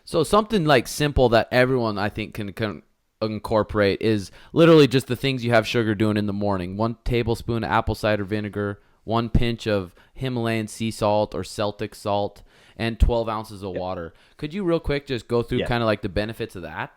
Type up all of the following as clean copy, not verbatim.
So something like simple that everyone I think can incorporate is literally just the things you have sugar doing in the morning. 1 tablespoon apple cider vinegar, 1 pinch of Himalayan sea salt or Celtic salt, and 12 ounces of Yeah. water. Could you real quick just go through Yeah. kind of like the benefits of that?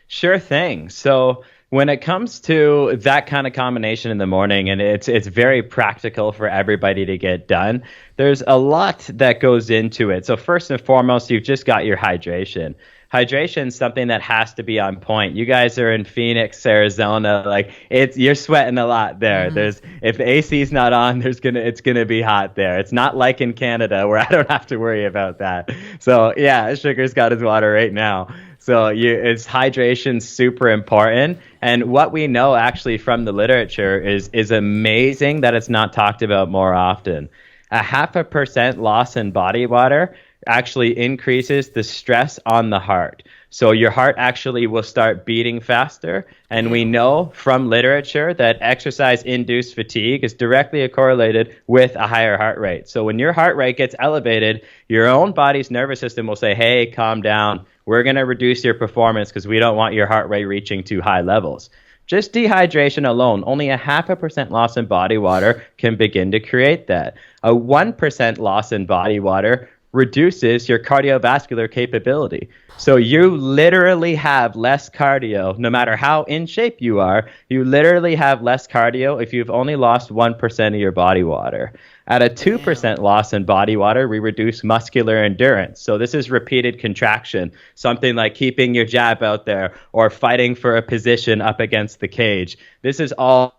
Sure thing. So when it comes to that kind of combination in the morning, and it's very practical for everybody to get done, there's a lot that goes into it. So first and foremost, you've just got your hydration. Hydration is something that has to be on point. You guys are in Phoenix, Arizona, like you're sweating a lot there. Mm-hmm. There's if the AC's not on, it's gonna be hot there. It's not like in Canada where I don't have to worry about that. So yeah, Sugar's got his water right now. So it's hydration super important. And what we know actually from the literature is amazing that it's not talked about more often. A 0.5% loss in body water actually increases the stress on the heart. So your heart actually will start beating faster. And we Damn. know from literature that exercise induced fatigue is directly correlated with a higher heart rate. So when your heart rate gets elevated, your own body's nervous system will say, hey, calm down. We're going to reduce your performance because we don't want your heart rate reaching too high levels. Just dehydration alone, only a 0.5% loss in body water can begin to create that. A 1% loss in body water reduces your cardiovascular capability. So you literally have less cardio, no matter how in shape you are, you literally have less cardio if you've only lost 1% of your body water. At a 2% Damn. loss in body water, we reduce muscular endurance. So this is repeated contraction, something like keeping your jab out there or fighting for a position up against the cage. This is all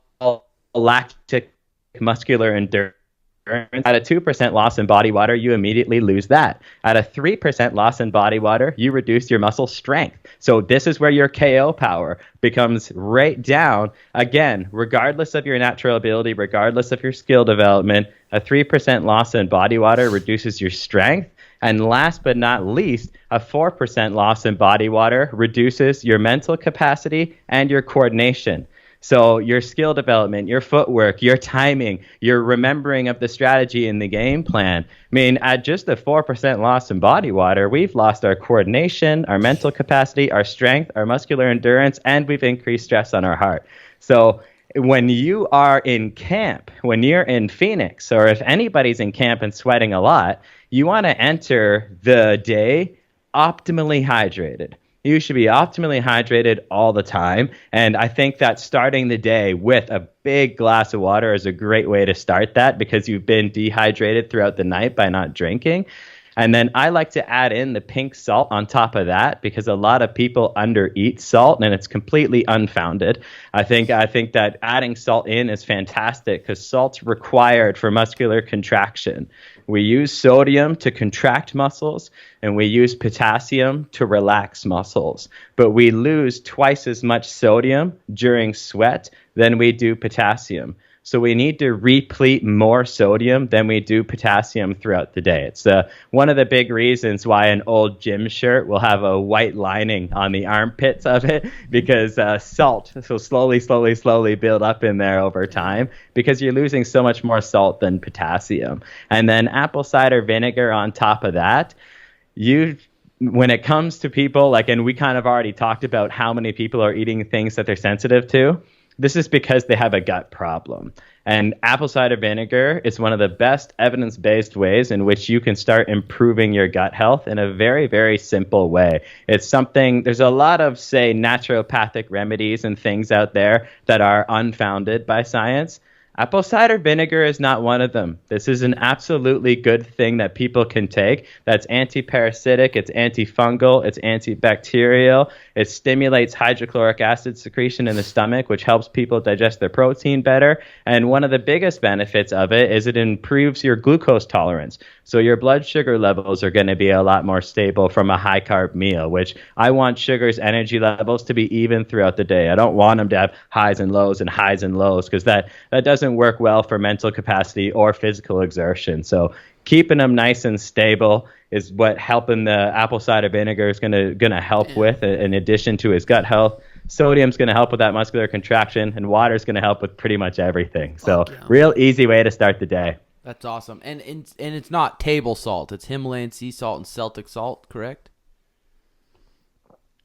lactic muscular endurance. At a 2% loss in body water, you immediately lose that. At a 3% loss in body water, you reduce your muscle strength. So this is where your KO power becomes right down. Again, regardless of your natural ability, regardless of your skill development, a 3% loss in body water reduces your strength. And last but not least, a 4% loss in body water reduces your mental capacity and your coordination. So your skill development, your footwork, your timing, your remembering of the strategy in the game plan. I mean, at just a 4% loss in body water, we've lost our coordination, our mental capacity, our strength, our muscular endurance, and we've increased stress on our heart. So when you are in camp, when you're in Phoenix, or if anybody's in camp and sweating a lot, you want to enter the day optimally hydrated. You should be optimally hydrated all the time. And I think that starting the day with a big glass of water is a great way to start that because you've been dehydrated throughout the night by not drinking. And then I like to add in the pink salt on top of that because a lot of people undereat salt and it's completely unfounded. I think that adding salt in is fantastic because salt's required for muscular contraction. We use sodium to contract muscles and we use potassium to relax muscles, but we lose twice as much sodium during sweat than we do potassium. So we need to replete more sodium than we do potassium throughout the day. It's one of the big reasons why an old gym shirt will have a white lining on the armpits of it because salt will slowly build up in there over time because you're losing so much more salt than potassium. And then apple cider vinegar on top of that, when it comes to people, like, and we kind of already talked about how many people are eating things that they're sensitive to. This is because they have a gut problem. And apple cider vinegar is one of the best evidence-based ways in which you can start improving your gut health in a very, very simple way. It's something, there's a lot of, say, naturopathic remedies and things out there that are unfounded by science. Apple cider vinegar is not one of them. This is an absolutely good thing that people can take. That's anti-parasitic, it's antifungal, it's antibacterial. It stimulates hydrochloric acid secretion in the stomach, which helps people digest their protein better. And one of the biggest benefits of it is it improves your glucose tolerance. So your blood sugar levels are going to be a lot more stable from a high-carb meal, which I want sugar's energy levels to be even throughout the day. I don't want them to have highs and lows because that doesn't work well for mental capacity or physical exertion. So keeping them nice and stable is what helping the apple cider vinegar is gonna help with, in addition to his gut health. Sodium's going to help with that muscular contraction, and water's going to help with pretty much everything. So Fuck yeah. real easy way to start the day. That's awesome. And it's not table salt. It's Himalayan sea salt and Celtic salt, correct?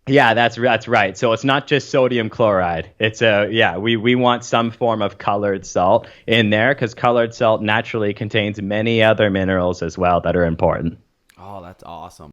Yeah, that's right. So it's not just sodium chloride. It's a yeah, we want some form of colored salt in there because colored salt naturally contains many other minerals as well that are important. Oh, that's awesome.